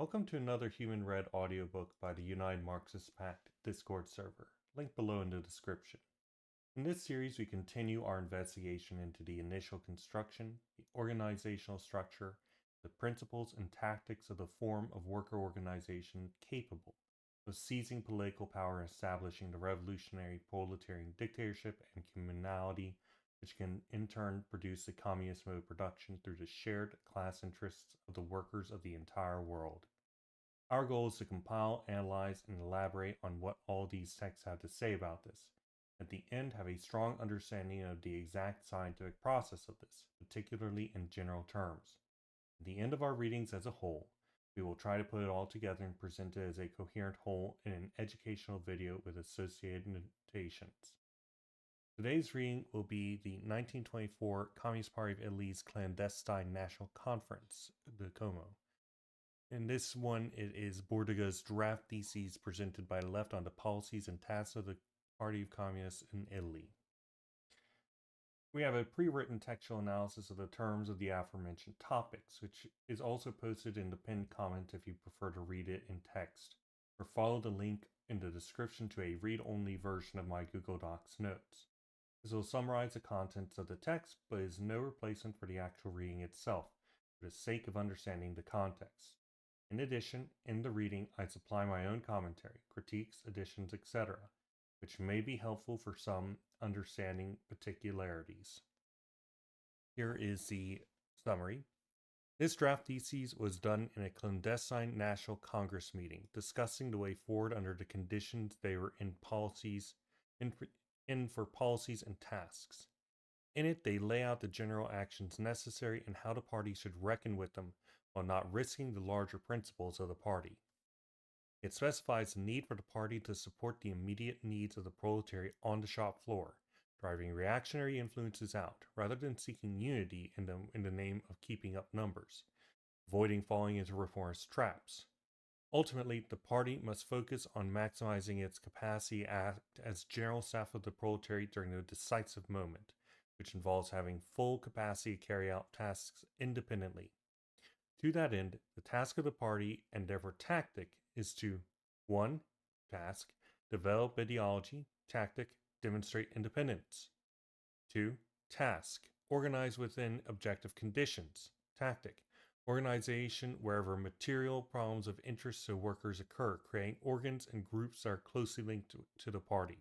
Welcome to another Human Read audiobook by the United Marxist Pact Discord server, linked below in the description. In this series, we continue our investigation into the initial construction, the organizational structure, the principles and tactics of the form of worker organization capable of seizing political power and establishing the revolutionary proletarian dictatorship and communality, which can in turn produce the communist mode of production through the shared class interests of the workers of the entire world. Our goal is to compile, analyze, and elaborate on what all these texts have to say about this. At the end, have a strong understanding of the exact scientific process of this, particularly in general terms. At the end of our readings as a whole, we will try to put it all together and present it as a coherent whole in an educational video with associated notations. Today's reading will be the 1924 Communist Party of Italy's Clandestine National Conference, the Como. In this one, it is Bordiga's draft theses presented by the left on the policies and tasks of the Party of Communists in Italy. We have a pre-written textual analysis of the terms of the aforementioned topics, which is also posted in the pinned comment if you prefer to read it in text, or follow the link in the description to a read-only version of my Google Docs notes. This will summarize the contents of the text, but is no replacement for the actual reading itself, for the sake of understanding the context. In addition, in the reading, I supply my own commentary, critiques, additions, etc., which may be helpful for some understanding particularities. Here is the summary. This draft thesis was done in a clandestine National Congress meeting, discussing the way forward under the conditions they were in for policies and tasks. In it, they lay out the general actions necessary and how the party should reckon with them while not risking the larger principles of the party. It specifies the need for the party to support the immediate needs of the proletariat on the shop floor, driving reactionary influences out, rather than seeking unity in the name of keeping up numbers, avoiding falling into reformist traps. Ultimately, the party must focus on maximizing its capacity to act as general staff of the proletariat during the decisive moment, which involves having full capacity to carry out tasks independently. To that end, the task of the party, and therefore tactic, is to 1. Task, develop ideology, tactic, demonstrate independence. 2. Task, organize within objective conditions, tactic, organization wherever material problems of interest to workers occur, creating organs and groups that are closely linked to the party.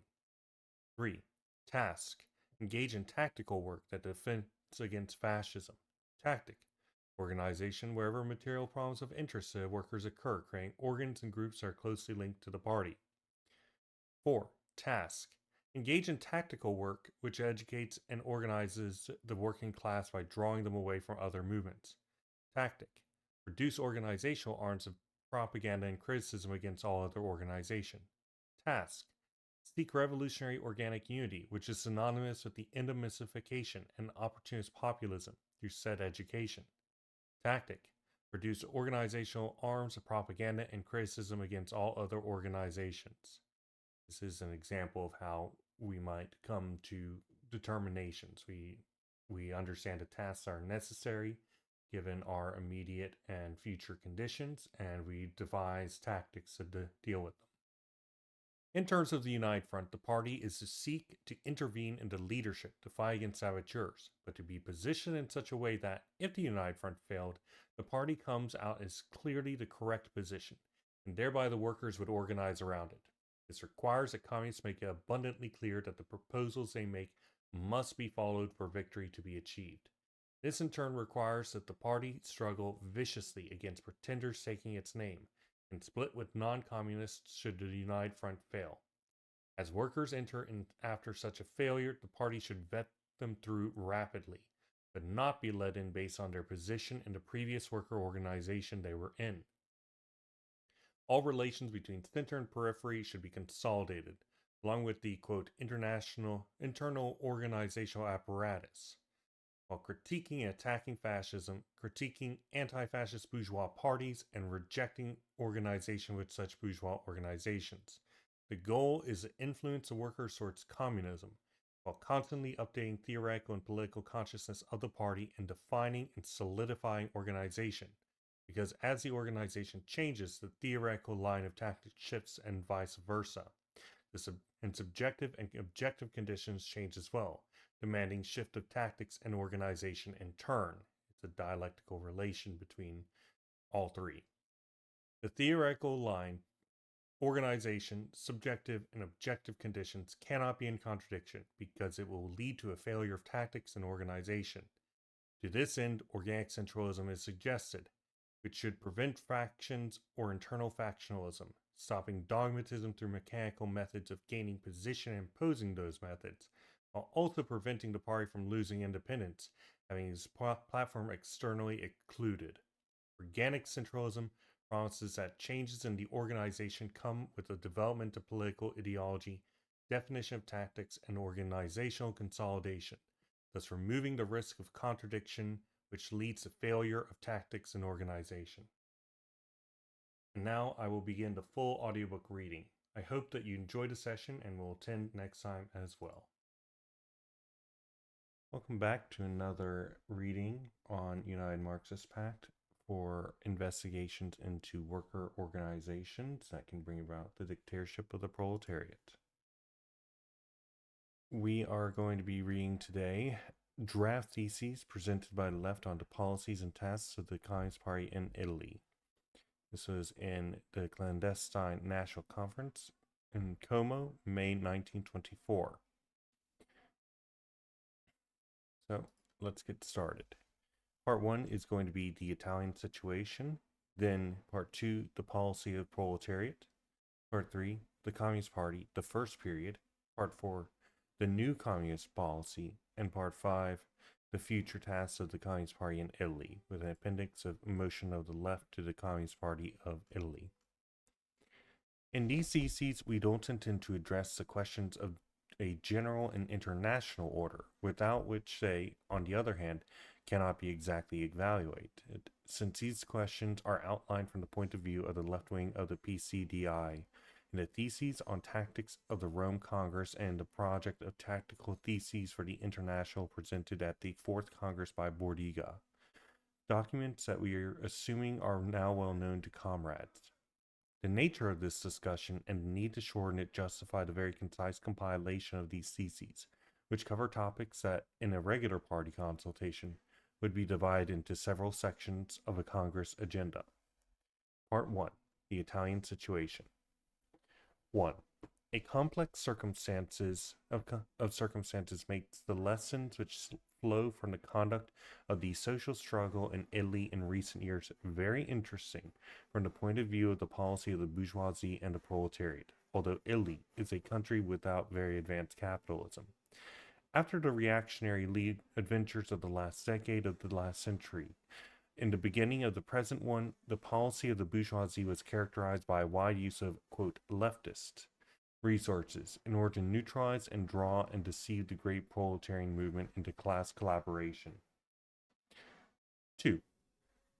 3. Task, engage in tactical work that defends against fascism, tactic, organization wherever material problems of interest to workers occur, creating organs and groups that are closely linked to the party. 4. Task. Engage in tactical work which educates and organizes the working class by drawing them away from other movements. Tactic. Reduce organizational arms of propaganda and criticism against all other organization. Task. Seek revolutionary organic unity, which is synonymous with the endemicification and opportunist populism through said education. Tactic. Reduce organizational arms of propaganda and criticism against all other organizations. This is an example of how we might come to determinations. We understand the tasks are necessary given our immediate and future conditions, and we devise tactics to deal with them. In terms of the United Front, the party is to seek to intervene in the leadership to fight against saboteurs, but to be positioned in such a way that, if the United Front failed, the party comes out as clearly the correct position, and thereby the workers would organize around it. This requires that communists make it abundantly clear that the proposals they make must be followed for victory to be achieved. This in turn requires that the party struggle viciously against pretenders taking its name, and split with non-communists should the United Front fail. As workers enter in after such a failure, the party should vet them through rapidly, but not be led in based on their position in the previous worker organization they were in. All relations between center and periphery should be consolidated, along with the, quote, internal organizational apparatus. While critiquing and attacking fascism, critiquing anti-fascist bourgeois parties, and rejecting organization with such bourgeois organizations. The goal is to influence the workers towards communism, while constantly updating theoretical and political consciousness of the party and defining and solidifying organization, because as the organization changes, the theoretical line of tactics shifts and vice versa. And subjective and objective conditions change as well, demanding shift of tactics and organization in turn. It's a dialectical relation between all three. The theoretical line, organization, subjective, and objective conditions cannot be in contradiction because it will lead to a failure of tactics and organization. To this end, organic centralism is suggested, which should prevent factions or internal factionalism, stopping dogmatism through mechanical methods of gaining position and imposing those methods, while also preventing the party from losing independence, having its platform externally excluded. Organic centralism promises that changes in the organization come with the development of political ideology, definition of tactics, and organizational consolidation, thus removing the risk of contradiction, which leads to failure of tactics and organization. And now I will begin the full audiobook reading. I hope that you enjoyed the session and will attend next time as well. Welcome back to another reading on United Marxist Pact for investigations into worker organizations that can bring about the dictatorship of the proletariat. We are going to be reading today draft theses presented by the left on the policies and tasks of the Communist Party in Italy. This was in the Clandestine National Conference in Como, May 1924. So let's get started. Part 1 is going to be the Italian situation. Then Part 2, the policy of proletariat. Part 3, the Communist Party, the first period. Part 4, the new communist policy. And Part 5, the future tasks of the Communist Party in Italy, with an appendix of motion of the left to the Communist Party of Italy. In these theses, we don't intend to address the questions of a general and international order, without which they, on the other hand, cannot be exactly evaluated, since these questions are outlined from the point of view of the left wing of the PCDI in the Theses on Tactics of the Rome Congress and the Project of Tactical Theses for the International presented at the Fourth Congress by Bordiga, documents that we are assuming are now well known to comrades. The nature of this discussion and the need to shorten it justify the very concise compilation of these theses, which cover topics that, in a regular party consultation, would be divided into several sections of a Congress agenda. Part 1. The Italian situation. 1. A complex circumstances makes the lessons which flow from the conduct of the social struggle in Italy in recent years very interesting from the point of view of the policy of the bourgeoisie and the proletariat, although Italy is a country without very advanced capitalism. After the reactionary adventures of the last decade of the last century, in the beginning of the present one, the policy of the bourgeoisie was characterized by a wide use of, quote, leftist resources in order to neutralize and draw and deceive the great proletarian movement into class collaboration. 2.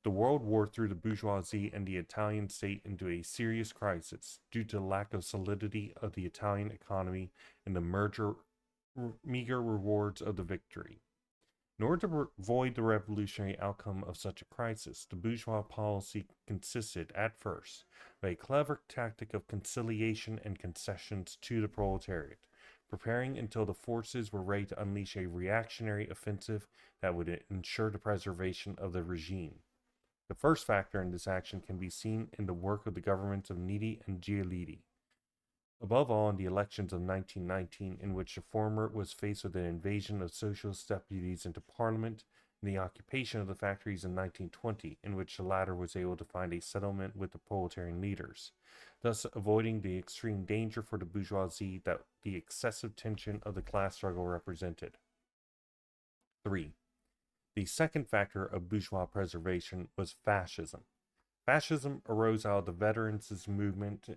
The world war threw the bourgeoisie and the Italian state into a serious crisis due to the lack of solidity of the Italian economy and the meager rewards of the victory. In order to avoid the revolutionary outcome of such a crisis, the bourgeois policy consisted, at first, of a clever tactic of conciliation and concessions to the proletariat, preparing until the forces were ready to unleash a reactionary offensive that would ensure the preservation of the regime. The first factor in this action can be seen in the work of the governments of Nitti and Giolitti. Above all, in the elections of 1919, in which the former was faced with an invasion of socialist deputies into parliament, and the occupation of the factories in 1920, in which the latter was able to find a settlement with the proletarian leaders, thus avoiding the extreme danger for the bourgeoisie that the excessive tension of the class struggle represented. 3. The second factor of bourgeois preservation was fascism. Fascism arose out of the veterans' movement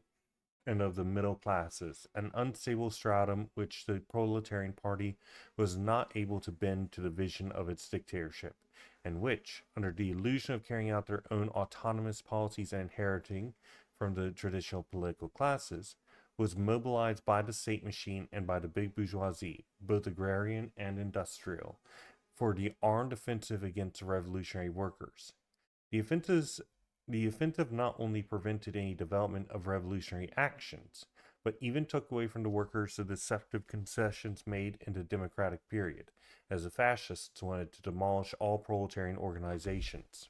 and of the middle classes, an unstable stratum which the proletarian party was not able to bend to the vision of its dictatorship, and which, under the illusion of carrying out their own autonomous policies and inheriting from the traditional political classes, was mobilized by the state machine and by the big bourgeoisie, both agrarian and industrial, for the armed offensive against the revolutionary workers. The offensives The offensive not only prevented any development of revolutionary actions, but even took away from the workers the deceptive concessions made in the democratic period, as the fascists wanted to demolish all proletarian organizations.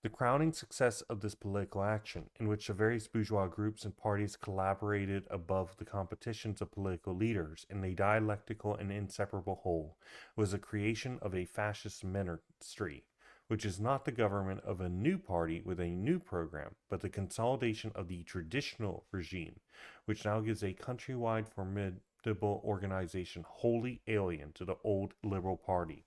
The crowning success of this political action, in which the various bourgeois groups and parties collaborated above the competitions of political leaders in a dialectical and inseparable whole, was the creation of a fascist ministry, which is not the government of a new party with a new program, but the consolidation of the traditional regime, which now gives a countrywide formidable organization wholly alien to the old Liberal Party,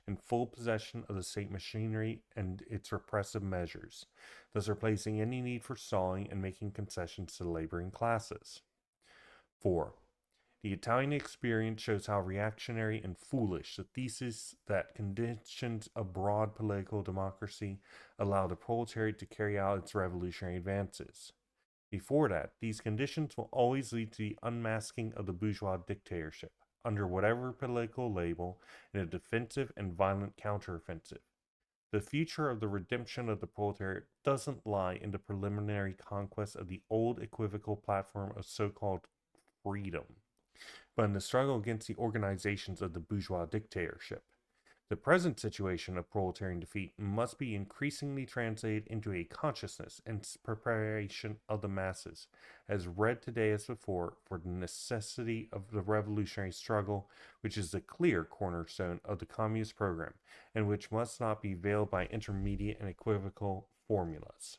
in full possession of the state machinery and its repressive measures, thus replacing any need for stalling and making concessions to the laboring classes. 4. The Italian experience shows how reactionary and foolish the thesis that conditions of broad political democracy allow the proletariat to carry out its revolutionary advances. Before that, these conditions will always lead to the unmasking of the bourgeois dictatorship, under whatever political label, in a defensive and violent counteroffensive. The future of the redemption of the proletariat doesn't lie in the preliminary conquest of the old equivocal platform of so called freedom, but in the struggle against the organizations of the bourgeois dictatorship. The present situation of proletarian defeat must be increasingly translated into a consciousness and preparation of the masses, as read today as before, for the necessity of the revolutionary struggle, which is the clear cornerstone of the communist program, and which must not be veiled by intermediate and equivocal formulas.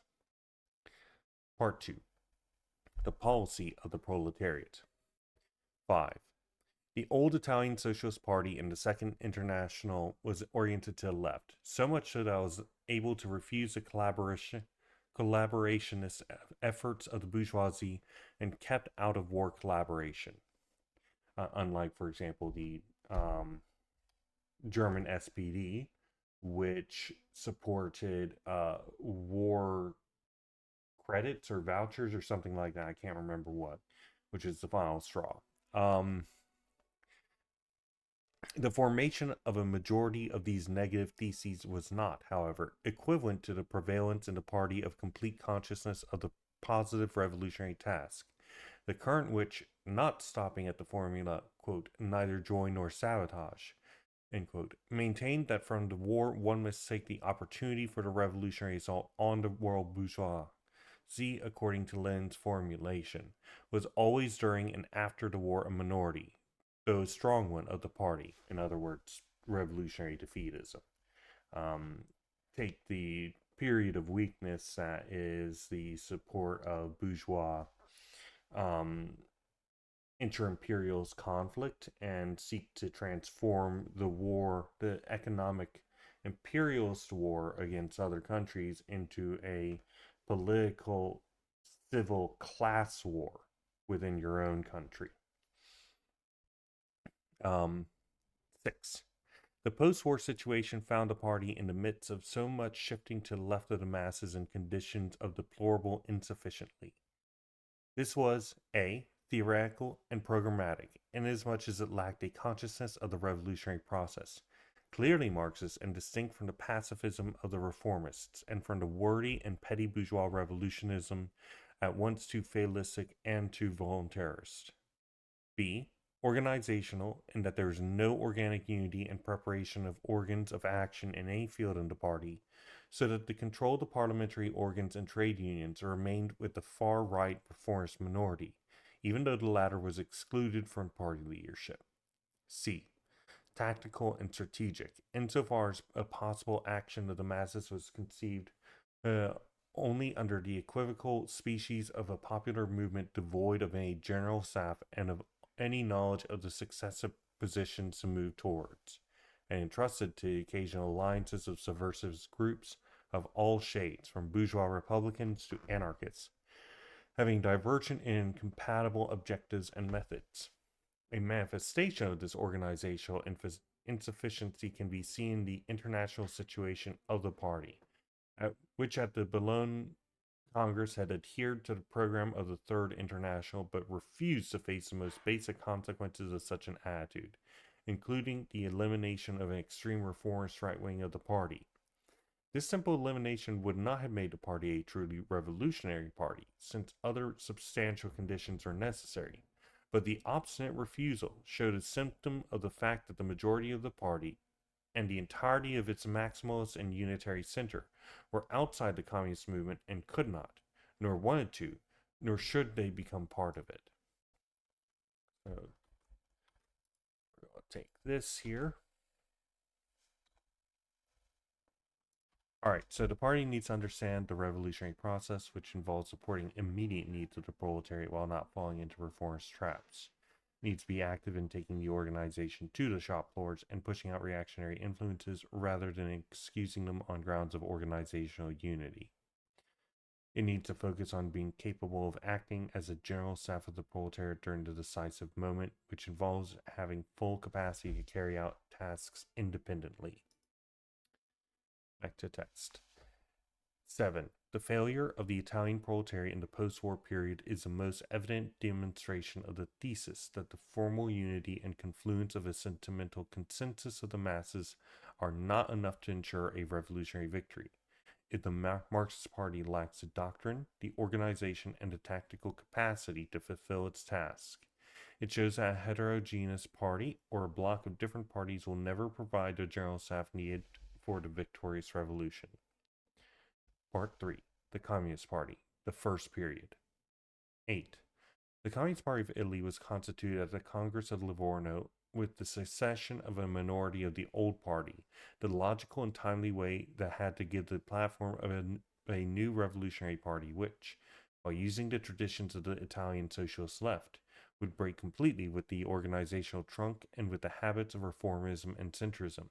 Part 2. The policy of the proletariat. 5. The old Italian Socialist Party in the Second International was oriented to the left, so much so that I was able to refuse the collaborationist efforts of the bourgeoisie and kept out of war collaboration. Unlike, for example, the German SPD, which supported war credits or vouchers or something like that. I can't remember what, which is the final straw. The formation of a majority of these negative theses was not, however, equivalent to the prevalence in the party of complete consciousness of the positive revolutionary task, the current which, not stopping at the formula, quote, neither join nor sabotage, end quote, maintained that from the war one must take the opportunity for the revolutionary assault on the world bourgeoisie, according to Lenin's formulation, was always during and after the war a minority, though a strong one, of the party. In other words, revolutionary defeatism. Take the period of weakness that is the support of bourgeois inter-imperialist conflict, and seek to transform the war, the economic imperialist war against other countries, into a political, civil class war within your own country. 6. The post-war situation found the party in the midst of so much shifting to the left of the masses in conditions of deplorable insufficiency. This was A. theoretical and programmatic, inasmuch as it lacked a consciousness of the revolutionary process, clearly Marxist and distinct from the pacifism of the reformists, and from the wordy and petty bourgeois revolutionism, at once too fatalistic and too voluntarist. B. Organizational, in that there is no organic unity and preparation of organs of action in any field in the party, so that the control of the parliamentary organs and trade unions remained with the far-right reformist minority, even though the latter was excluded from party leadership. C. Tactical and strategic, insofar as a possible action of the masses was conceived only under the equivocal species of a popular movement devoid of any general staff and of any knowledge of the successive positions to move towards, and entrusted to the occasional alliances of subversive groups of all shades, from bourgeois republicans to anarchists, having divergent and incompatible objectives and methods. A manifestation of this organizational insufficiency can be seen in the international situation of the party, which at the Bologna Congress had adhered to the program of the Third International, but refused to face the most basic consequences of such an attitude, including the elimination of an extreme reformist right wing of the party. This simple elimination would not have made the party a truly revolutionary party, since other substantial conditions are necessary. But the obstinate refusal showed a symptom of the fact that the majority of the party and the entirety of its maximalist and unitary center were outside the communist movement and could not, nor wanted to, nor should they become part of it. So I'll take this here. Alright, so the party needs to understand the revolutionary process, which involves supporting immediate needs of the proletariat while not falling into reformist traps. It needs to be active in taking the organization to the shop floors and pushing out reactionary influences rather than excusing them on grounds of organizational unity. It needs to focus on being capable of acting as a general staff of the proletariat during the decisive moment, which involves having full capacity to carry out tasks independently. Back to text. 7. The failure of the Italian proletariat in the post-war period is the most evident demonstration of the thesis that the formal unity and confluence of a sentimental consensus of the masses are not enough to ensure a revolutionary victory. If the Marxist Party lacks the doctrine, the organization, and the tactical capacity to fulfill its task, it shows that a heterogeneous party or a block of different parties will never provide the general staff needed for the victorious revolution. Part 3. The Communist Party, the First Period. 8. The Communist Party of Italy was constituted at the Congress of Livorno with the secession of a minority of the old party, the logical and timely way that had to give the platform of a new revolutionary party which, while using the traditions of the Italian socialist left, would break completely with the organizational trunk and with the habits of reformism and centrism.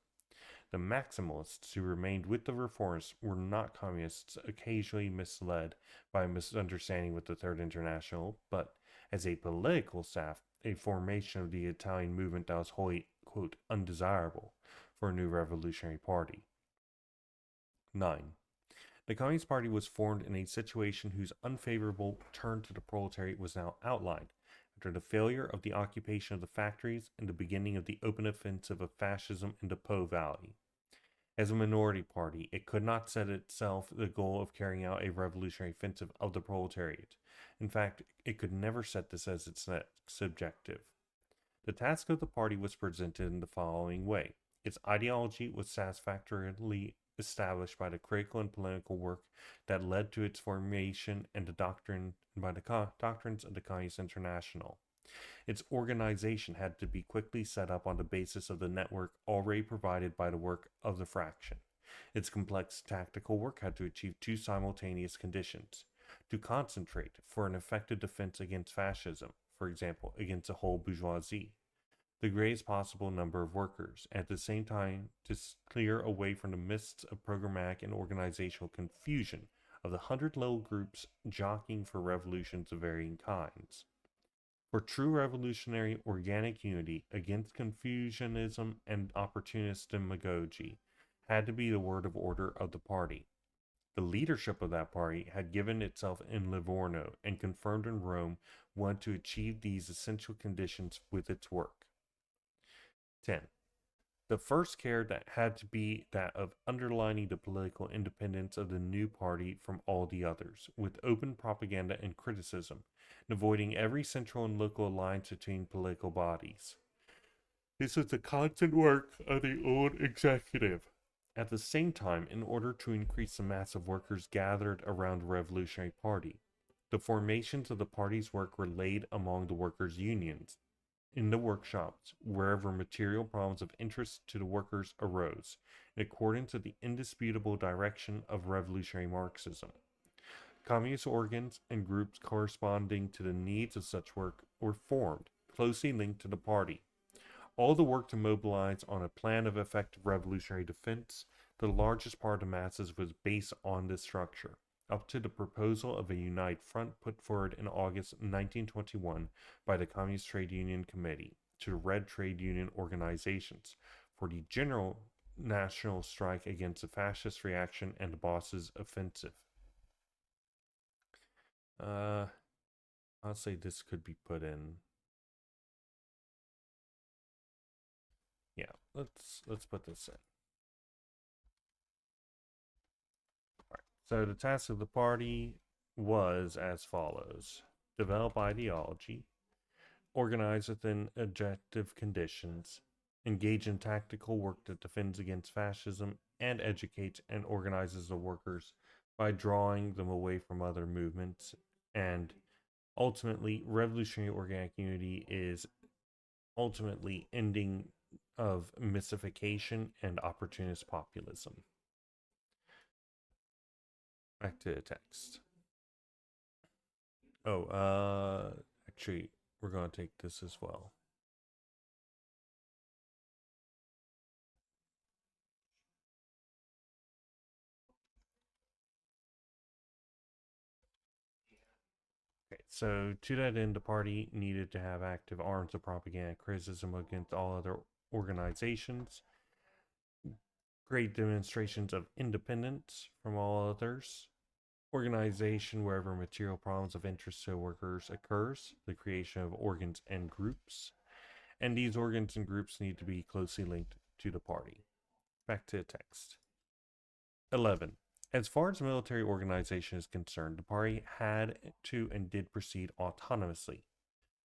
The maximalists who remained with the reformists were not communists, occasionally misled by a misunderstanding with the Third International, but as a political staff, a formation of the Italian movement that was wholly, quote, undesirable for a new revolutionary party. 9. The Communist Party was formed in a situation whose unfavorable turn to the proletariat was now outlined, after the failure of the occupation of the factories and the beginning of the open offensive of fascism in the Po Valley. As a minority party, it could not set itself the goal of carrying out a revolutionary offensive of the proletariat. In fact, it could never set this as its next objective. The task of the party was presented in the following way. Its ideology was satisfactorily established by the critical and political work that led to its formation and the doctrines of the Communist International. Its organization had to be quickly set up on the basis of the network already provided by the work of the fraction. Its complex tactical work had to achieve two simultaneous conditions: to concentrate for an effective defense against fascism, for example, against the whole bourgeoisie, the greatest possible number of workers, at the same time to clear away from the mists of programmatic and organizational confusion of the 100 little groups jockeying for revolutions of varying kinds. For true revolutionary organic unity against confusionism and opportunist demagogy had to be the word of order of the party. The leadership of that party had given itself in Livorno and confirmed in Rome wanted to achieve these essential conditions with its work. 10. The first care that had to be that of underlining the political independence of the new party from all the others, with open propaganda and criticism, and avoiding every central and local alliance between political bodies. This was the constant work of the old executive. At the same time, in order to increase the mass of workers gathered around the Revolutionary Party, the formations of the party's work were laid among the workers' unions, in the workshops, wherever material problems of interest to the workers arose, in accordance with the indisputable direction of revolutionary Marxism. Communist organs and groups corresponding to the needs of such work were formed, closely linked to the party. All the work to mobilize on a plan of effective revolutionary defense, the largest part of the masses was based on this structure, up to the proposal of a united front put forward in August 1921 by the Communist Trade Union Committee to the Red Trade Union organizations for the general national strike against the fascist reaction and the bosses' offensive. I'll say this could be put in. Yeah, let's put this in. So the task of the party was as follows: develop ideology, organize within objective conditions, engage in tactical work that defends against fascism, and educates and organizes the workers by drawing them away from other movements. And ultimately, revolutionary organic unity is ultimately ending of mystification and opportunist populism. Back to the text. Oh, actually, we're going to take this as well. Okay, so to that end, the party needed to have active arms of propaganda criticism against all other organizations, great demonstrations of independence from all others, organization wherever material problems of interest to workers occurs, the creation of organs and groups, and these organs and groups need to be closely linked to the party. Back to the text. 11. As far as military organization is concerned, the party had to and did proceed autonomously.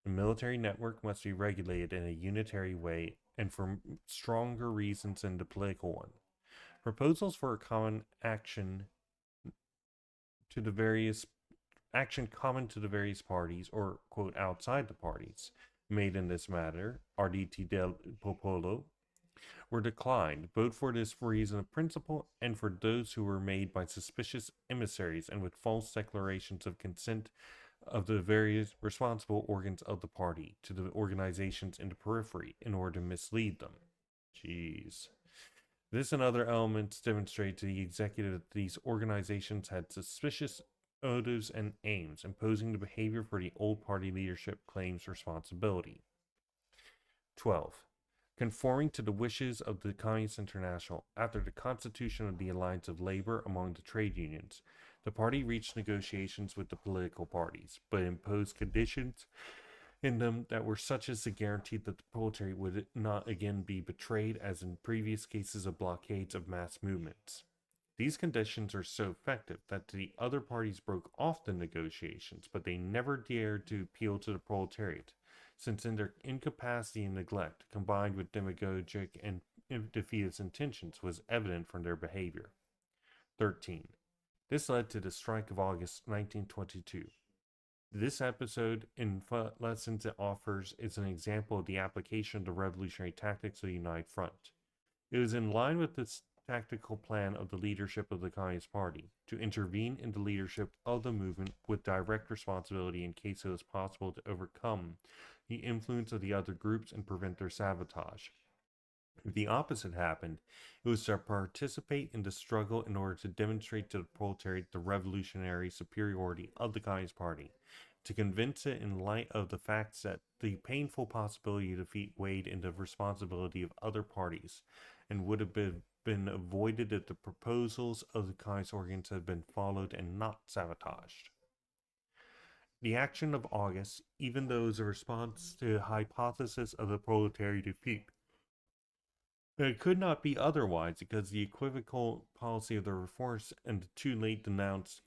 The military network must be regulated in a unitary way and for stronger reasons than the political one. Proposals for a common action to the various action common to the various parties or quote outside the parties made in this matter, RDT del Popolo, were declined, both for this reason of principle and for those who were made by suspicious emissaries and with false declarations of consent of the various responsible organs of the party to the organizations in the periphery in order to mislead them. Jeez. This and other elements demonstrate to the executive that these organizations had suspicious motives and aims, imposing the behavior for the old party leadership claims responsibility. 12. Conforming to the wishes of the Communist International, after the constitution of the Alliance of Labor among the trade unions, the party reached negotiations with the political parties, but imposed conditions in them that were such as to guarantee that the proletariat would not again be betrayed as in previous cases of blockades of mass movements. These conditions are so effective that the other parties broke off the negotiations, but they never dared to appeal to the proletariat, since in their incapacity and neglect, combined with demagogic and defeatist intentions, was evident from their behavior. 13. This led to the strike of August 1922. This episode, in lessons it offers, is an example of the application of the revolutionary tactics of the United Front. It was in line with this tactical plan of the leadership of the Communist Party to intervene in the leadership of the movement with direct responsibility in case it was possible to overcome the influence of the other groups and prevent their sabotage. If the opposite happened, it was to participate in the struggle in order to demonstrate to the proletariat the revolutionary superiority of the Communist Party, to convince it in light of the facts that the painful possibility of defeat weighed in the responsibility of other parties and would have been avoided if the proposals of the Communist organs had been followed and not sabotaged. The action of August, even though it was a response to the hypothesis of the proletariat defeat, it could not be otherwise because the equivocal policy of the reformers and the too late denounced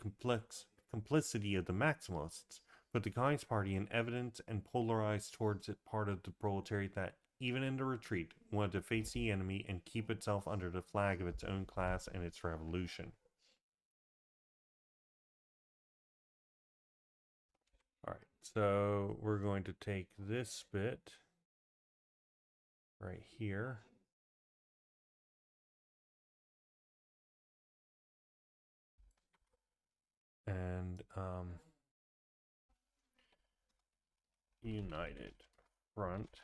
complicity of the Maximalists put the Communist Party in evidence and polarized towards it part of the proletariat that, even in the retreat, wanted to face the enemy and keep itself under the flag of its own class and its revolution. Alright, so we're going to take this bit right here. And United Front.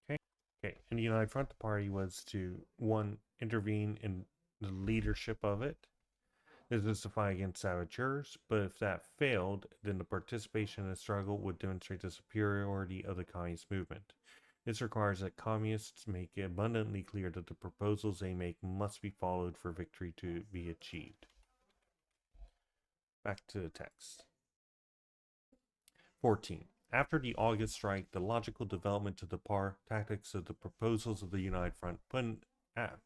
Okay, and the United Front Party was to, one, intervene in the leadership of it. This is to fight against saboteurs, but if that failed, then the participation in the struggle would demonstrate the superiority of the communist movement. This requires that communists make it abundantly clear that the proposals they make must be followed for victory to be achieved. Back to the text. 14. After the August strike, the logical development of the tactics of the proposals of the United Front put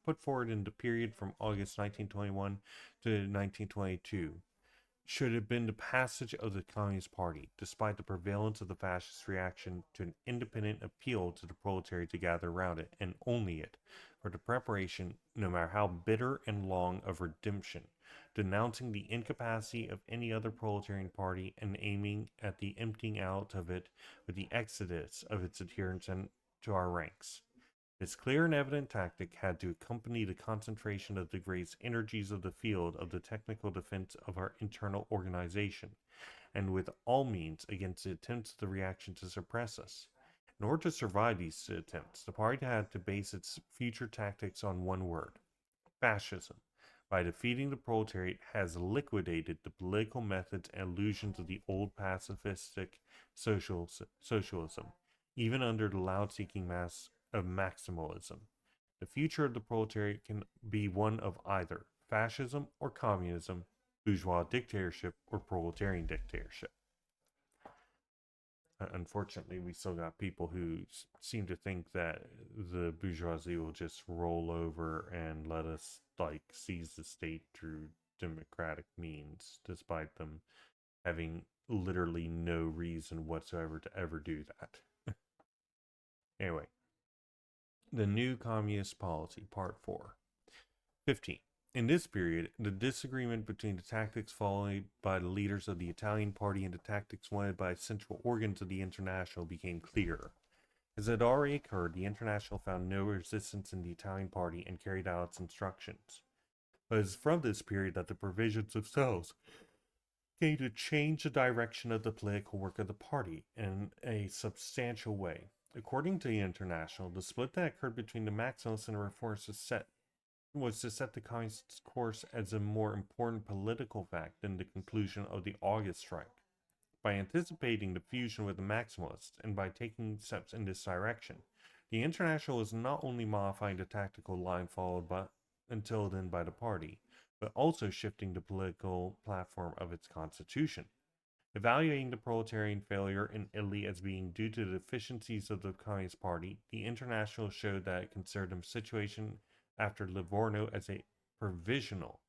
put forward in the period from August 1921 to 1922 should have been the passage of the Communist Party, despite the prevalence of the fascist reaction, to an independent appeal to the proletariat to gather around it, and only it, for the preparation, no matter how bitter and long, of redemption, denouncing the incapacity of any other proletarian party and aiming at the emptying out of it with the exodus of its adherents into our ranks. This clear and evident tactic had to accompany the concentration of the greatest energies of the field of the technical defense of our internal organization, and with all means against the attempts of the reaction to suppress us. In order to survive these attempts, the party had to base its future tactics on one word: fascism. By defeating the proletariat, has liquidated the political methods and illusions of the old pacifistic socialism, even under the loud-seeking mass of maximalism. The future of the proletariat can be one of either fascism or communism, bourgeois dictatorship or proletarian dictatorship. Unfortunately, we still got people who seem to think that the bourgeoisie will just roll over and let us seize the state through democratic means, despite them having literally no reason whatsoever to ever do that. Anyway, the new communist policy, part 4. 15. In this period, the disagreement between the tactics followed by the leaders of the Italian party and the tactics wanted by central organs of the International became clearer. As had already occurred, the International found no resistance in the Italian party and carried out its instructions. But it is from this period that the provisions themselves came to change the direction of the political work of the party in a substantial way. According to the International, the split that occurred between the Maximalists and the Reformists was to set the communist course as a more important political fact than the conclusion of the August strike. By anticipating the fusion with the Maximalists and by taking steps in this direction, the International was not only modifying the tactical line followed until then by the party, but also shifting the political platform of its constitution. Evaluating the proletarian failure in Italy as being due to the deficiencies of the Communist Party, the International showed that it considered the situation after Livorno as a provisional,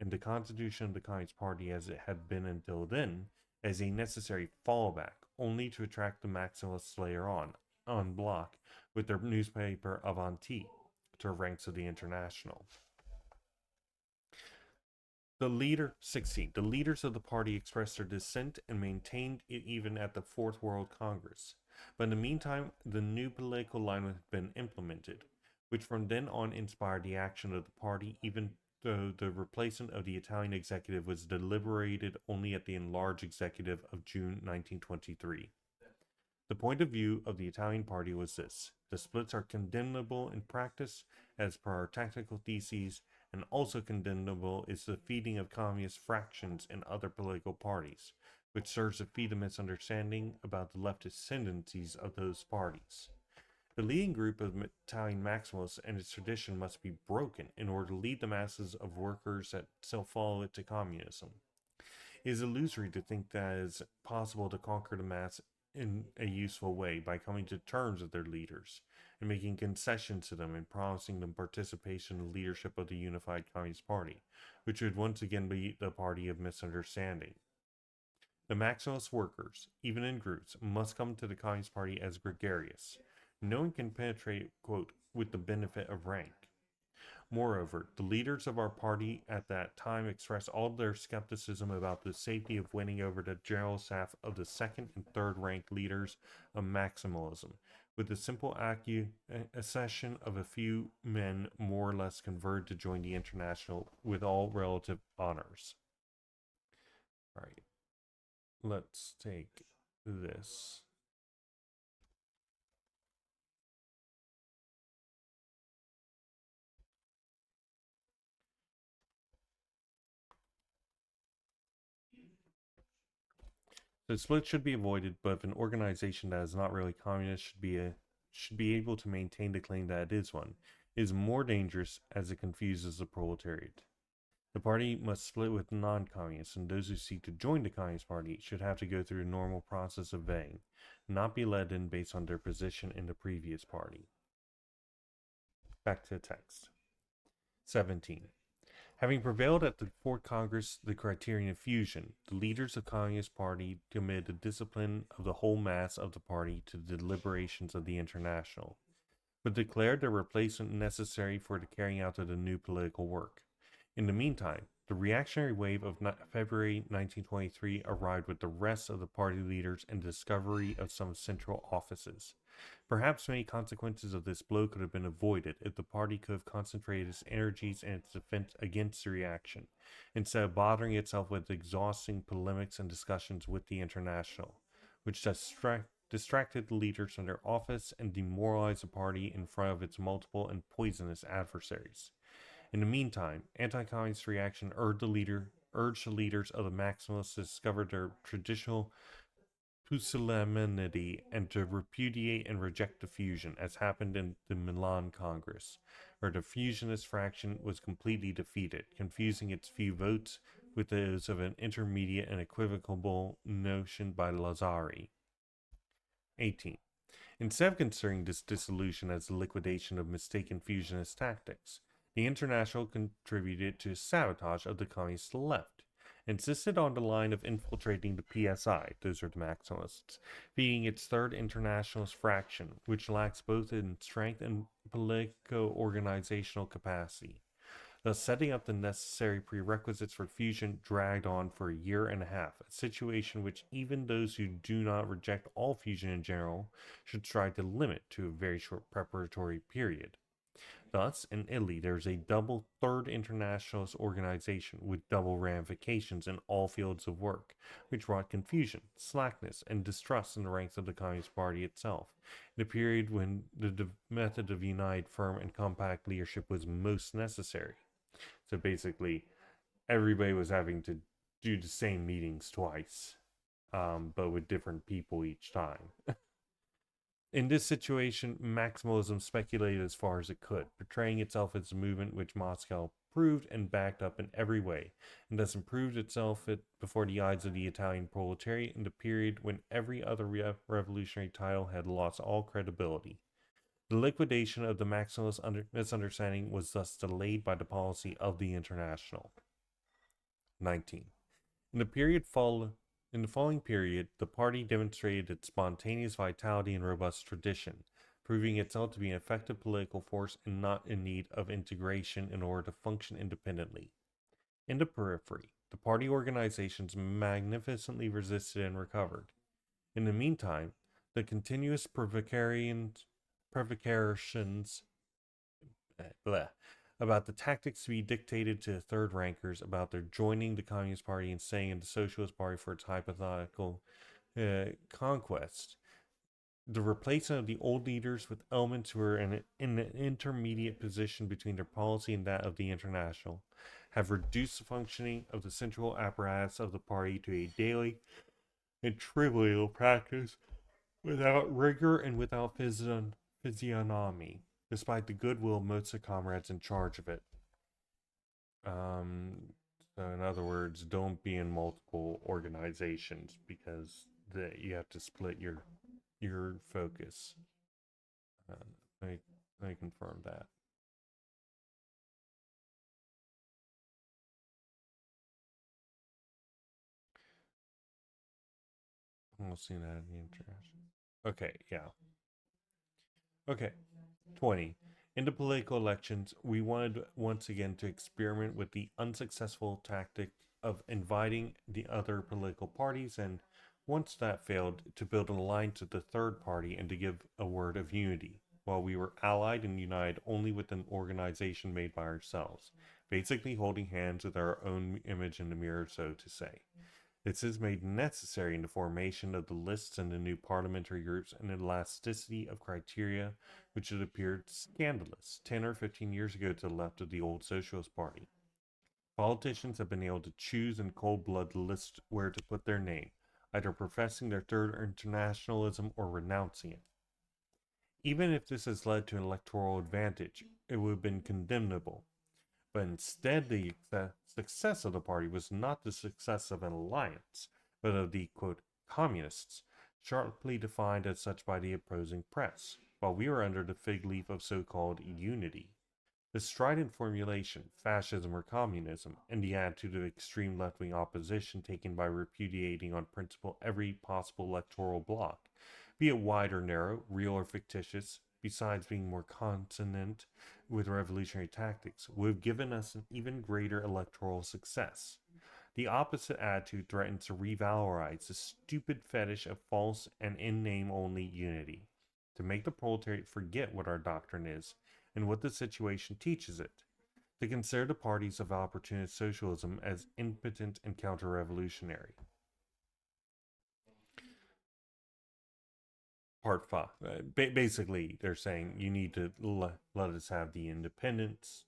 and the constitution of the Communist Party as it had been until then as a necessary fallback, only to attract the Maximalists later on bloc, with their newspaper Avanti, to the ranks of the International. 16. The leaders of the party expressed their dissent and maintained it even at the Fourth World Congress. But in the meantime, the new political line had been implemented, which from then on inspired the action of the party, even though the replacement of the Italian executive was deliberated only at the enlarged executive of June 1923. The point of view of the Italian party was this: the splits are condemnable in practice as per our tactical theses, and also condemnable is the feeding of communist fractions in other political parties, which serves to feed a misunderstanding about the leftist tendencies of those parties. The leading group of Italian Maximalists and its tradition must be broken in order to lead the masses of workers that still follow it to communism. It is illusory to think that it is possible to conquer the mass in a useful way by coming to terms with their leaders and making concessions to them and promising them participation in the leadership of the unified Communist Party, which would once again be the party of misunderstanding. The Maximalist workers, even in groups, must come to the Communist Party as gregarious. No one can penetrate, quote, with the benefit of rank. Moreover, the leaders of our party at that time expressed all their skepticism about the safety of winning over the general staff of the second and third rank leaders of maximalism, with the simple accession of a few men more or less converted to join the International with all relative honors. All right, let's take this. The split should be avoided, but if an organization that is not really communist should be able to maintain the claim that it is one, it is more dangerous as it confuses the proletariat. The party must split with non-communists, and those who seek to join the Communist Party should have to go through a normal process of vetting, not be led in based on their position in the previous party. Back to the text. 17. Having prevailed at the Fourth Congress the criterion of fusion, the leaders of the Communist Party committed the discipline of the whole mass of the party to the deliberations of the International, but declared their replacement necessary for the carrying out of the new political work. In the meantime, the reactionary wave of February 1923 arrived with the rest of the party leaders and the discovery of some central offices. Perhaps many consequences of this blow could have been avoided if the party could have concentrated its energies in its defense against the reaction, instead of bothering itself with exhausting polemics and discussions with the International, which distracted the leaders from their office and demoralized the party in front of its multiple and poisonous adversaries. In the meantime, anti-communist reaction urged the leaders of the Maximalists to discover their traditional pusillanimity and to repudiate and reject the fusion, as happened in the Milan Congress, where the fusionist fraction was completely defeated, confusing its few votes with those of an intermediate and equivocal notion by Lazari. 18. Instead of considering this dissolution as the liquidation of mistaken fusionist tactics, the International contributed to sabotage of the communist left, insisted on the line of infiltrating the PSI, those are the Maximalists, being its third internationalist fraction, which lacks both in strength and politico-organizational capacity. Thus, setting up the necessary prerequisites for fusion dragged on for a year and a half, a situation which even those who do not reject all fusion in general should strive to limit to a very short preparatory period. Thus, in Italy, there is a double third internationalist organization with double ramifications in all fields of work, which wrought confusion, slackness, and distrust in the ranks of the Communist Party itself, in a period when the method of united, firm, and compact leadership was most necessary. So basically, everybody was having to do the same meetings twice, but with different people each time. In this situation, maximalism speculated as far as it could, portraying itself as a movement which Moscow proved and backed up in every way, and thus improved itself before the eyes of the Italian proletariat in the period when every other revolutionary title had lost all credibility. The liquidation of the maximalist misunderstanding was thus delayed by the policy of the International. 19. In the following period, the party demonstrated its spontaneous vitality and robust tradition, proving itself to be an effective political force and not in need of integration in order to function independently. In the periphery, the party organizations magnificently resisted and recovered. In the meantime, the continuous provocations about the tactics to be dictated to third rankers about their joining the Communist Party and staying in the Socialist Party for its hypothetical conquest. The replacement of the old leaders with elements who are in an intermediate position between their policy and that of the International have reduced the functioning of the central apparatus of the party to a daily and trivial practice without rigor and without physiognomy, despite the goodwill of most of the comrades in charge of it. So in other words, don't be in multiple organizations because you have to split your focus. Let me confirm that. We'll see that in the interaction. Okay, yeah. Okay. 20. In the political elections, we wanted once again to experiment with the unsuccessful tactic of inviting the other political parties, and once that failed, to build an alliance with the third party and to give a word of unity, while we were allied and united only with an organization made by ourselves, basically holding hands with our own image in the mirror, so to say. This is made necessary in the formation of the lists and the new parliamentary groups and an elasticity of criteria which had appeared scandalous 10 or 15 years ago to the left of the old Socialist Party. Politicians have been able to choose in cold blood the list where to put their name, either professing their third internationalism or renouncing it. Even if this has led to an electoral advantage, it would have been condemnable. But instead, the success of the party was not the success of an alliance, but of the, quote, communists, sharply defined as such by the opposing press, while we were under the fig leaf of so-called unity. The strident formulation, fascism or communism, and the attitude of extreme left wing opposition taken by repudiating on principle every possible electoral bloc, be it wide or narrow, real or fictitious, besides being more consonant with revolutionary tactics, would have given us an even greater electoral success. The opposite attitude threatens to revalorize the stupid fetish of false and in name only unity, to make the proletariat forget what our doctrine is and what the situation teaches it, to consider the parties of opportunist socialism as impotent and counter revolutionary. Part 5. Basically, they're saying you need to let us have the independence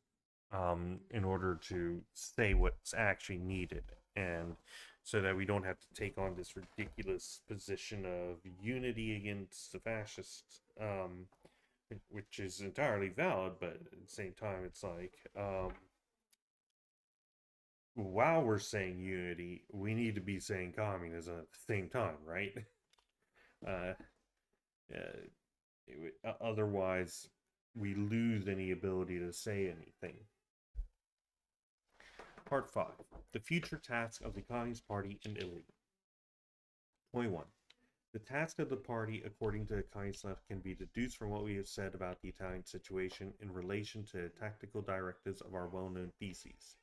in order to say what's actually needed, and so that we don't have to take on this ridiculous position of unity against the fascists, which is entirely valid, but at the same time, it's like, while we're saying unity, we need to be saying communism at the same time, right? uh, Otherwise, we lose any ability to say anything. Part 5. The future task of the Communist Party in Italy. 21. The task of the party, according to the Communist left, can be deduced from what we have said about the Italian situation in relation to the tactical directives of our well-known theses.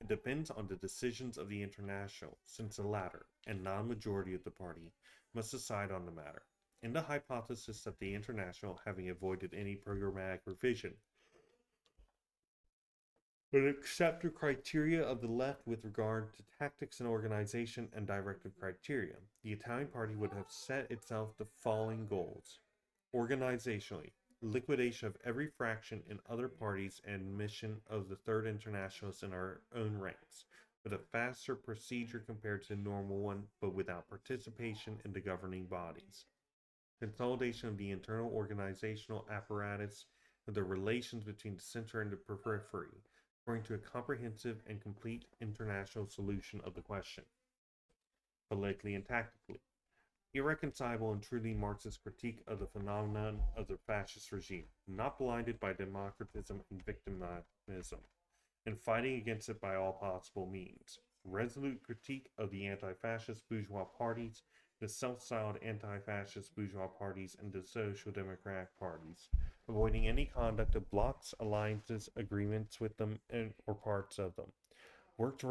It depends on the decisions of the International, since the latter, and not a majority of the party, must decide on the matter. In the hypothesis of the International having avoided any programmatic revision, but accept the criteria of the left with regard to tactics and organization and directive criteria, the Italian party would have set itself the following goals. Organizationally, liquidation of every fraction in other parties and admission of the Third Internationalists in our own ranks, with a faster procedure compared to the normal one, but without participation in the governing bodies. Consolidation of the internal organizational apparatus of the relations between the center and the periphery, according to a comprehensive and complete international solution of the question. Politically and tactically, irreconcilable and truly Marxist critique of the phenomenon of the fascist regime, not blinded by democratism and victimism, and fighting against it by all possible means. Resolute critique of the anti-fascist bourgeois parties, the self-styled anti-fascist bourgeois parties, and the social democratic parties, avoiding any conduct of blocs, alliances, agreements with them, or parts of them. Work to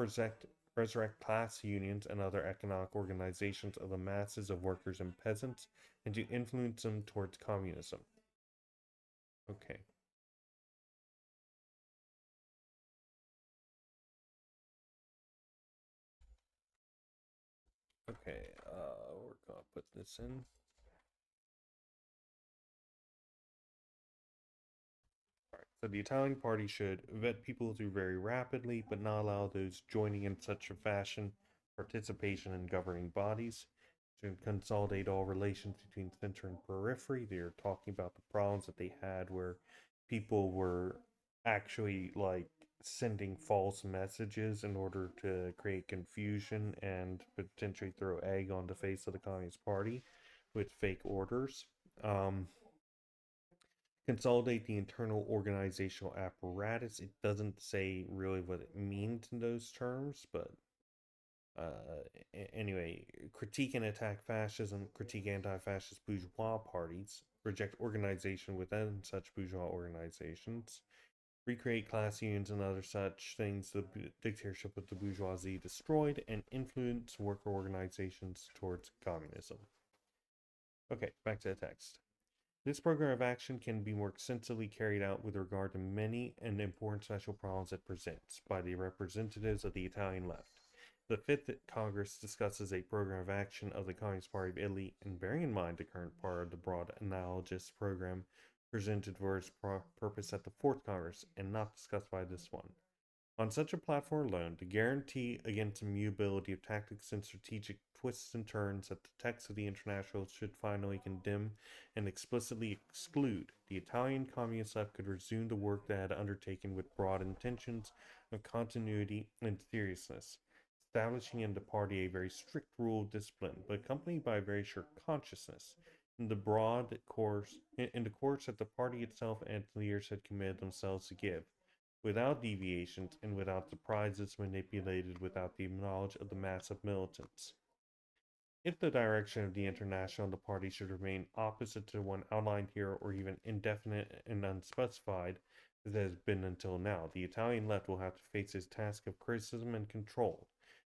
resurrect class unions and other economic organizations of the masses of workers and peasants, and to influence them towards communism. Okay. Okay, we're gonna put this in. Alright, so the Italian party should vet people through very rapidly, but not allow those joining in such a fashion participation in governing bodies. To consolidate all relations between center and periphery. They're talking about the problems that they had where people were actually like sending false messages in order to create confusion and potentially throw egg on the face of the Communist Party with fake orders. Um, Consolidate the internal organizational apparatus. It doesn't say really what it means in those terms, but anyway, critique and attack fascism, critique anti-fascist bourgeois parties, reject organization within such bourgeois organizations, recreate class unions and other such things the dictatorship of the bourgeoisie destroyed, and influence worker organizations towards communism. Okay, back to the text. This program of action can be more extensively carried out with regard to many and important special problems it presents by the representatives of the Italian left. The Fifth Congress discusses a program of action of the Communist Party of Italy, and bearing in mind the current part of the broad analogous program presented for its purpose at the Fourth Congress, and not discussed by this one. On such a platform alone, the guarantee against immutability of tactics and strategic twists and turns that the text of the International should finally condemn and explicitly exclude, the Italian Communist left could resume the work they had undertaken with broad intentions of continuity and seriousness, establishing in the party a very strict rule of discipline, but accompanied by a very sure consciousness in the course that the party itself and its leaders had committed themselves to give, without deviations and without surprises manipulated without the knowledge of the mass of militants. If the direction of the international and the party should remain opposite to one outlined here or even indefinite and unspecified, as it has been until now, the Italian left will have to face his task of criticism and control.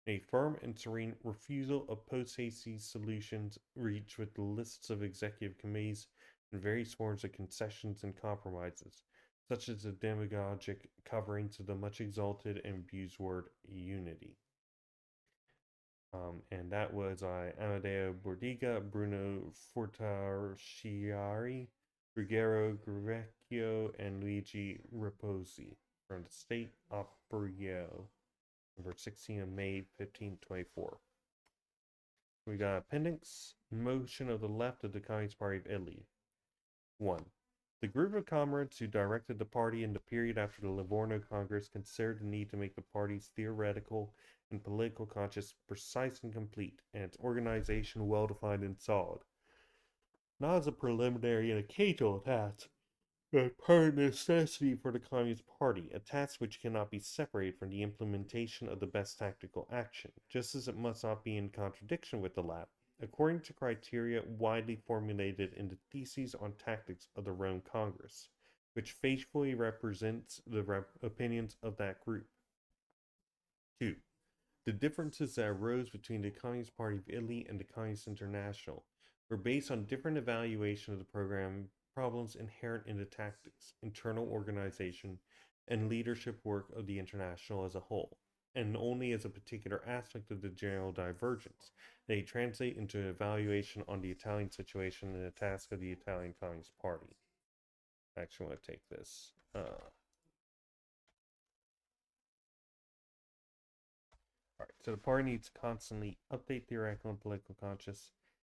A firm and serene refusal of post-haste solutions reached with the lists of executive committees and various forms of concessions and compromises, such as the demagogic coverings of the much exalted and abused word unity. And that was Amadeo Bordiga, Bruno Fortasciari, Ruggero Gravecchio, and Luigi Riposi from the State Operaio, number 16 of May 1524. We got appendix, motion of the left of the Communist Party of Italy. 1. The group of comrades who directed the party in the period after the Livorno Congress considered the need to make the party's theoretical and political conscience precise and complete, and its organization well defined and solid. Not as a preliminary and occasional task, but per necessity for the Communist Party, a task which cannot be separated from the implementation of the best tactical action, just as it must not be in contradiction with the lab, according to criteria widely formulated in the Theses on Tactics of the Rome Congress, which faithfully represents the opinions of that group. 2. The differences that arose between the Communist Party of Italy and the Communist International were based on different evaluation of the program problems inherent in the tactics, internal organization, and leadership work of the International as a whole, and only as a particular aspect of the general divergence. They translate into evaluation on the Italian situation and the task of the Italian Communist Party. I actually want to take this. Alright, so the party needs to constantly update theoretical and political conscience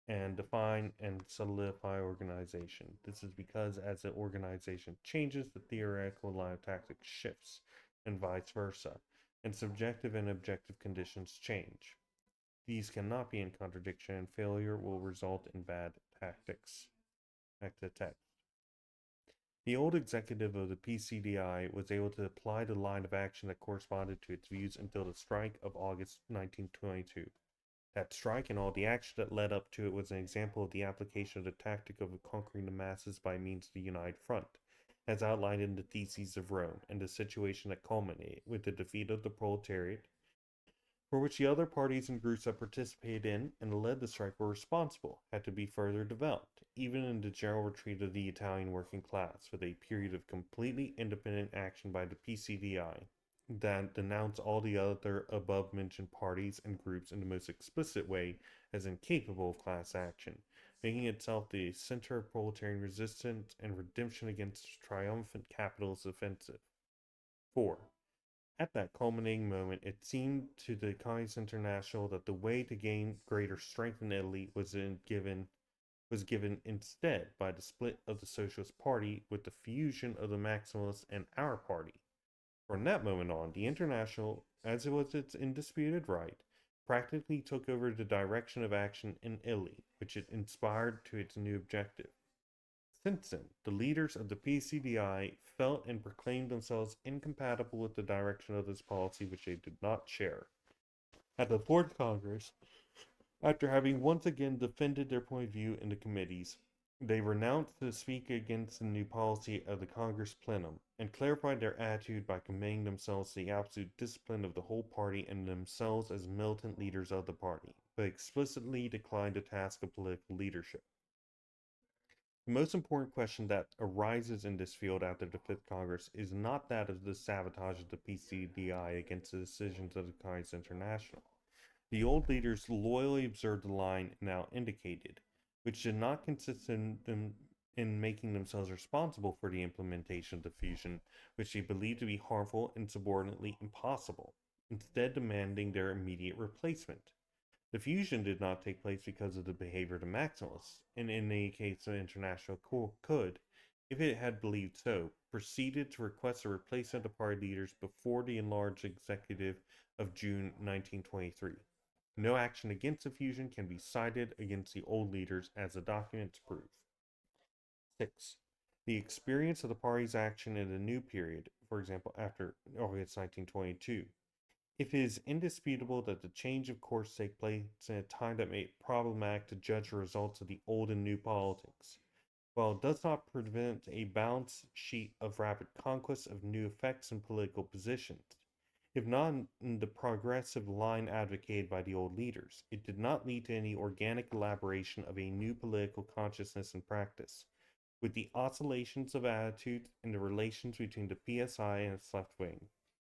and define and solidify organization. This is because as the organization changes, the theoretical line of tactics shifts, and vice versa, and subjective and objective conditions change. These cannot be in contradiction, and failure will result in bad tactics. Back to the text. The old executive of the PCDI was able to apply the line of action that corresponded to its views until the strike of August 1922. That strike and all the action that led up to it was an example of the application of the tactic of conquering the masses by means of the United Front, as outlined in the Theses of Rome, and the situation that culminated with the defeat of the proletariat, for which the other parties and groups that participated in and led the strike were responsible, had to be further developed, even in the general retreat of the Italian working class, with a period of completely independent action by the PCDI that denounced all the other above-mentioned parties and groups in the most explicit way as incapable of class action, making itself the center of proletarian resistance and redemption against triumphant capitalist offensive. 4. At that culminating moment, it seemed to the Communist International that the way to gain greater strength in Italy was given instead by the split of the Socialist Party with the fusion of the Maximalists and our party. From that moment on, the International, as it was its indisputed right, practically took over the direction of action in Italy, which it inspired to its new objective. Since then, the leaders of the PCDI felt and proclaimed themselves incompatible with the direction of this policy which they did not share. At the Fourth Congress, after having once again defended their point of view in the committees, they renounced to speak against the new policy of the Congress plenum, and clarified their attitude by committing themselves to the absolute discipline of the whole party and themselves as militant leaders of the party, but explicitly declined the task of political leadership. The most important question that arises in this field after the Fifth Congress is not that of the sabotage of the PCDI against the decisions of the Communist International. The old leaders loyally observed the line now indicated, which did not consist in making themselves responsible for the implementation of the fusion, which they believed to be harmful and subordinately impossible, instead demanding their immediate replacement. The fusion did not take place because of the behavior of the Maximalists, and in any case the International could, if it had believed so, proceeded to request a replacement of party leaders before the enlarged executive of June 1923. No action against the fusion can be cited against the old leaders, as the documents prove. 6. The experience of the party's action in the new period for example, after August 1922. It is indisputable that the change of course take place in a time that made it problematic to judge the results of the old and new politics. While it does not prevent a balance sheet of rapid conquest of new effects and political positions, if not in the progressive line advocated by the old leaders, it did not lead to any organic elaboration of a new political consciousness and practice, with the oscillations of attitudes and the relations between the PSI and its left wing,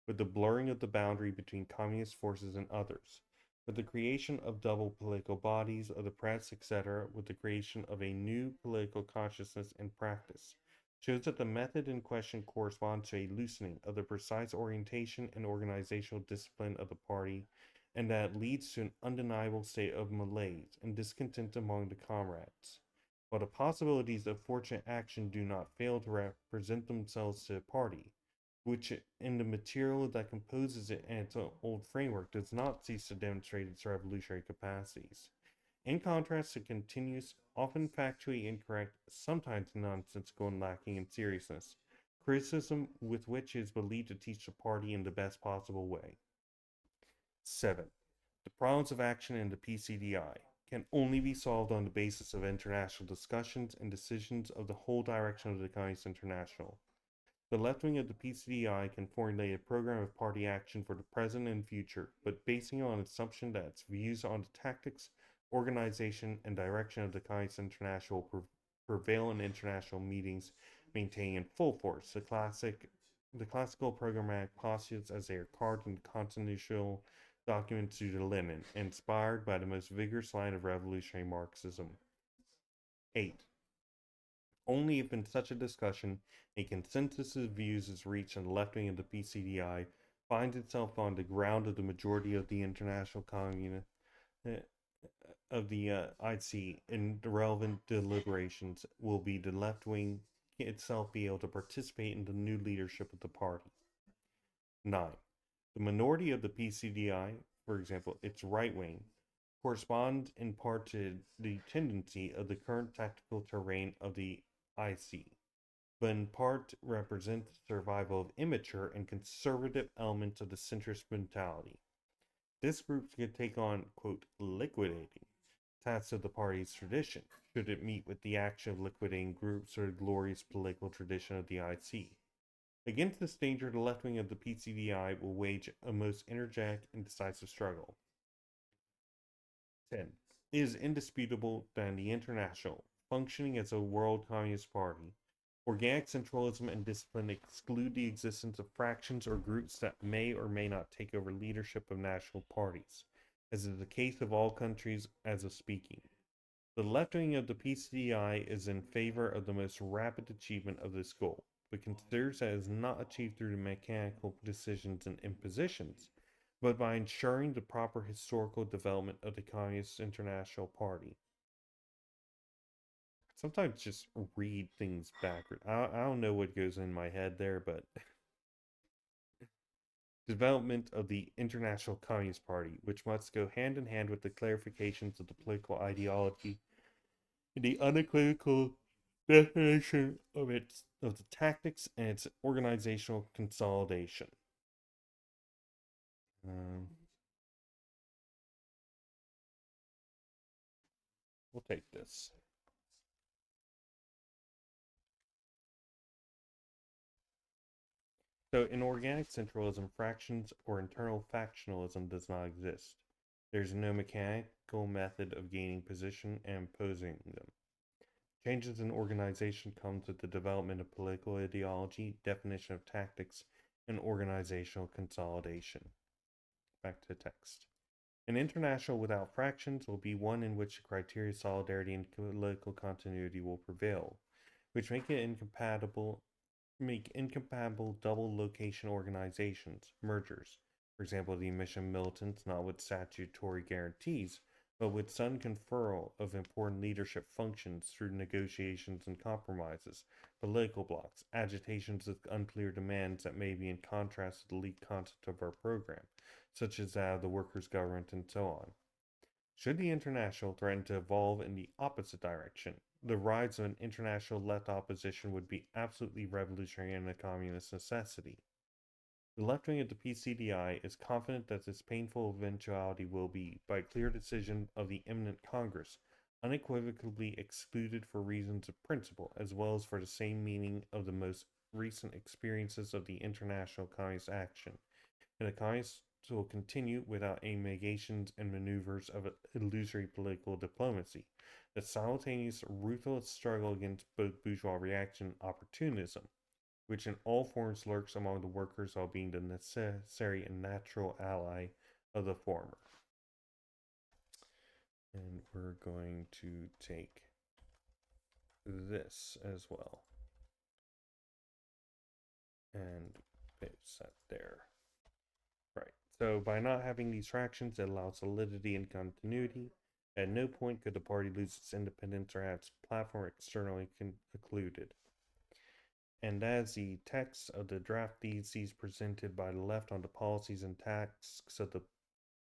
with the blurring of the boundary between communist forces and others, with the creation of double political bodies of the press, etc., with the creation of a new political consciousness and practice, shows that the method in question corresponds to a loosening of the precise orientation and organizational discipline of the party, and that it leads to an undeniable state of malaise and discontent among the comrades. While the possibilities of fortunate action do not fail to represent themselves to the party, which in the material that composes it and its old framework does not cease to demonstrate its revolutionary capacities. In contrast to continuous, often factually incorrect, sometimes nonsensical and lacking in seriousness, criticism with which is believed to teach the party in the best possible way. 7. The problems of action in the PCDI can only be solved on the basis of international discussions and decisions of the whole direction of the Communist International. The left wing of the PCDI can formulate a program of party action for the present and future, but basing it on the assumption that its views on the tactics, organization, and direction of the Communist International will prevail in international meetings, maintaining in full force the classical programmatic postulates as they are carved in the constitutional documents due to Lenin, inspired by the most vigorous line of revolutionary Marxism. 8. Only if in such a discussion a consensus of views is reached on the left wing of the PCDI finds itself on the ground of the majority of the international community of the IC in the relevant deliberations will be the left wing itself be able to participate in the new leadership of the party. 9. The minority of the PCDI, for example, its right wing, corresponds in part to the tendency of the current tactical terrain of the IC, but in part represents the survival of immature and conservative elements of the centrist mentality. This group could take on, quote, liquidating tasks of the party's tradition, should it meet with the action of liquidating groups or the glorious political tradition of the IC. Against this danger, the left wing of the PCDI will wage a most energetic and decisive struggle. 10. It is indisputable that in the International, functioning as a world communist party, organic centralism and discipline exclude the existence of fractions or groups that may or may not take over leadership of national parties, as is the case of all countries as of speaking. The left wing of the PCDI is in favor of the most rapid achievement of this goal, but considers that it is not achieved through the mechanical decisions and impositions, but by ensuring the proper historical development of the Communist International Party. Sometimes just read things backward. I don't know what goes in my head there, but development of the International Communist Party, which must go hand in hand with the clarifications of the political ideology and the unequivocal definition of the tactics and its organizational consolidation. We'll take this. So, in organic centralism, fractions or internal factionalism does not exist. There is no mechanical method of gaining position and imposing them. Changes in organization comes with the development of political ideology, definition of tactics, and organizational consolidation. Back to the text. An international without fractions will be one in which the criteria of solidarity and political continuity will prevail, which make incompatible double location organizations, mergers, for example, the emission militants not with statutory guarantees, but with sudden conferral of important leadership functions through negotiations and compromises, political blocs, agitations with unclear demands that may be in contrast to the lead concept of our program, such as that of the workers' government and so on. Should the international threaten to evolve in the opposite direction, the rise of an international left opposition would be absolutely revolutionary and a communist necessity. The left wing of the PCDI is confident that this painful eventuality will be, by clear decision of the imminent Congress, unequivocally excluded for reasons of principle, as well as for the same meaning of the most recent experiences of the international communist action, and the communists will continue without any negations and maneuvers of illusory political diplomacy. The simultaneous ruthless struggle against both bourgeois reaction and opportunism, which in all forms lurks among the workers while being the necessary and natural ally of the former. And we're going to take this as well and paste that there. Right. So by not having these fractions, it allows solidity and continuity. At no point could the party lose its independence or have its platform externally occluded. And as the text of the draft theses presented by the left on the policies and tasks of the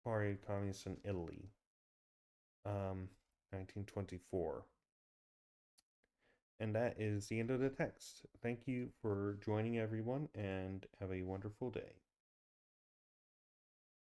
Party of Communists in Italy, 1924. And that is the end of the text. Thank you for joining, everyone, and have a wonderful day.